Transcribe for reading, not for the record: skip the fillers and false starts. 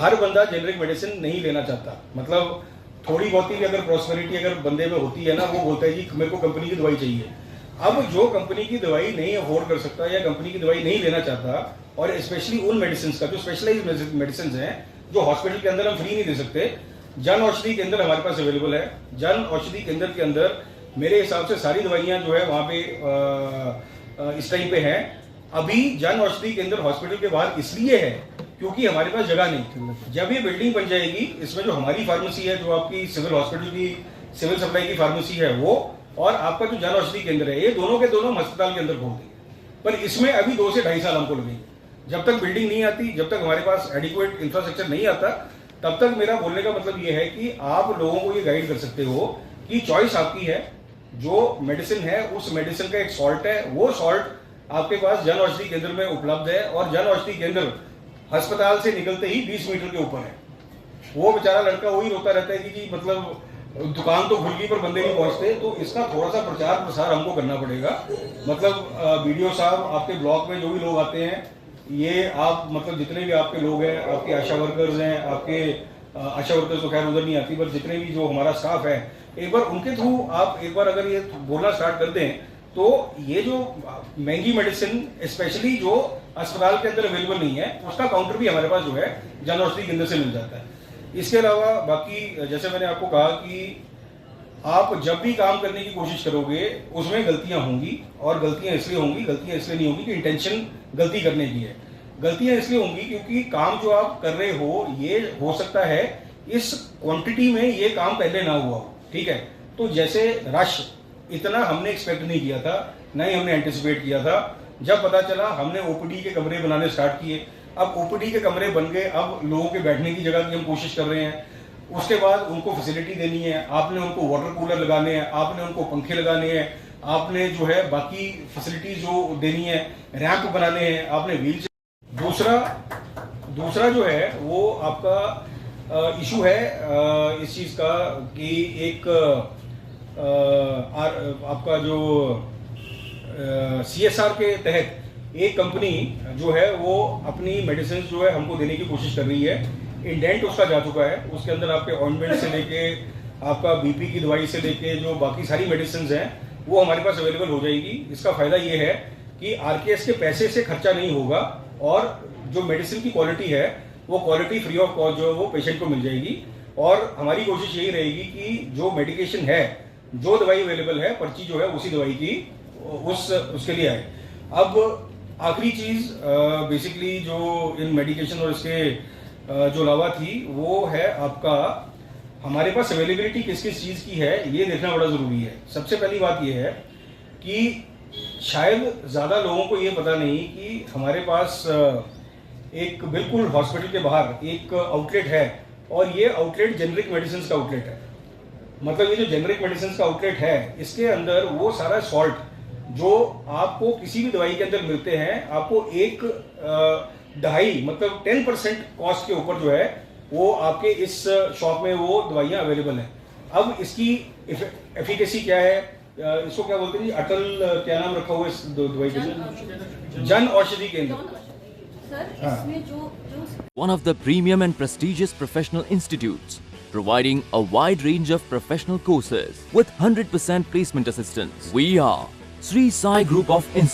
हर बंदा generic medicine नहीं लेना चाहता, मतलब थोड़ी बहुत ही अगर प्रॉस्पेरिटी अगर बंदे में होती है ना, वो बोलता है कि मेरे को कंपनी की दवाई चाहिए। अब जो कंपनी की दवाई नहीं अफोर्ड कर सकता या कंपनी की दवाई नहीं लेना चाहता, और स्पेशली उन मेडिसिन का जो स्पेशलाइज मेडिसिन हैं जो हॉस्पिटल के अंदर हम फ्री नहीं दे सकते, जन औषधि केंद्र हमारे पास अवेलेबल है। जन औषधि केंद्र के अंदर मेरे हिसाब से सारी दवाइयां जो है वहां पे इस टाइम पे हैं। अभी जन औषधि केंद्र हॉस्पिटल के बाहर इसलिए है क्योंकि हमारे पास जगह नहीं। जब ये बिल्डिंग बन जाएगी, इसमें जो हमारी फार्मेसी है, जो आपकी सिविल हॉस्पिटल की सिविल सप्लाई की फार्मेसी है वो, और आपका जो जन औषधि केंद्र है, ये दोनों के दोनों हम अस्पताल के अंदर खोल देंगे। पर इसमें अभी 2 से 2.5 साल हमको लगेंगे। जब तक बिल्डिंग नहीं आती, जब तक हमारे पास एडिक्वेट इंफ्रास्ट्रक्चर नहीं आता, तब तक मेरा बोलने का मतलब ये है कि आप लोगों को ये गाइड कर सकते हो कि चॉइस आपकी है। जो मेडिसिन है उस मेडिसिन का एक सॉल्ट है, वो सॉल्ट आपके पास जन औषधि केंद्र में उपलब्ध है, और जन औषधि केंद्र अस्पताल से निकलते ही 20 मीटर के ऊपर है। वो बेचारा लड़का वही रोता रहता है कि मतलब दुकान तो खुल गई पर बंदे नहीं पहुंचते। तो इसका थोड़ा सा प्रचार प्रसार हमको करना पड़ेगा। मतलब बीडीओ साहब, आपके ब्लॉक में जो भी लोग आते हैं, ये आप मतलब जितने भी आपके लोग हैं, आपके आशा वर्कर्स हैं, आपके आशा वर्कर्स तो खैर उधर नहीं आती, पर जितने भी जो हमारा स्टाफ है, एक बार उनके थ्रू आप एक बार अगर ये बोलना स्टार्ट कर दें, तो ये जो महंगी मेडिसिन स्पेशली जो अस्पताल के अंदर अवेलेबल नहीं है, उसका काउंटर भी हमारे पास जो है जन औषधि केंद्र से मिल जाता है। इसके अलावा बाकी जैसे मैंने आपको कहा कि आप जब भी काम करने की कोशिश करोगे उसमें गलतियां होंगी, और गलतियां इसलिए नहीं होंगी कि इंटेंशन गलती करने की है। गलतियां इसलिए होंगी क्योंकि काम जो आप कर रहे हो, ये हो सकता है इस क्वांटिटी में ये काम पहले ना हुआ हो, ठीक है। तो जैसे रश इतना हमने एक्सपेक्ट नहीं किया था, ना ही हमने एंटिसिपेट किया था। जब पता चला, हमने ओपीडी के कमरे बनाने स्टार्ट किए। अब ओपीडी के कमरे बन गए, अब लोगों के बैठने की जगह की हम कोशिश कर रहे हैं। उसके बाद उनको फैसिलिटी देनी है, आपने उनको वाटर कूलर लगाने हैं, आपने उनको पंखे लगाने हैं, आपने जो है बाकी फैसिलिटीज जो देनी है, रैंप बनाने हैं, आपने व्हील चेयर। दूसरा जो है वो आपका इशू है इस चीज का कि एक आपका जो CSR के तहत एक कंपनी जो है वो अपनी मेडिसिन जो है हमको देने की कोशिश कर रही है। इंडेंट उसका जा चुका है, उसके अंदर आपके ऑइंटमेंट से लेके आपका बीपी की दवाई से लेके जो बाकी सारी मेडिसिन हैं वो हमारे पास अवेलेबल हो जाएगी। इसका फायदा ये है कि RKS के पैसे से खर्चा नहीं होगा, और जो मेडिसिन की क्वालिटी है वो क्वालिटी फ्री ऑफ कॉस्ट जो है वो पेशेंट को मिल जाएगी। और हमारी कोशिश यही रहेगी कि जो मेडिकेशन है, जो दवाई अवेलेबल है, पर्ची जो है उसी दवाई की उसके लिए आए। अब आखिरी चीज बेसिकली जो इन मेडिकेशन और इसके जो अलावा थी, वो है आपका हमारे पास अवेलेबिलिटी किस किस चीज की है ये देखना बड़ा जरूरी है। सबसे पहली बात ये है कि शायद ज्यादा लोगों को ये पता नहीं कि हमारे पास एक बिल्कुल हॉस्पिटल के बाहर एक आउटलेट है, और ये आउटलेट जेनरिक मेडिसिन का आउटलेट है। मतलब ये जो जेनरिक मेडिसिन का आउटलेट है, इसके अंदर वो सारा सॉल्ट जो आपको किसी भी दवाई के अंदर मिलते हैं, आपको 1.5 मतलब 10% कॉस्ट के ऊपर जो है वो आपके इस शॉप में वो दवाइयां अवेलेबल हैं। अब इसकी एफिकेसी क्या है, इसको क्या बोलते हैं जी, अटल क्या नाम रखा हुआ है इस दवाई के, जन औषधि केंद्र। One of the premium and prestigious professional institutes, providing a wide range of professional courses with 100% placement assistance. We are Sri Sai Group of Institutes.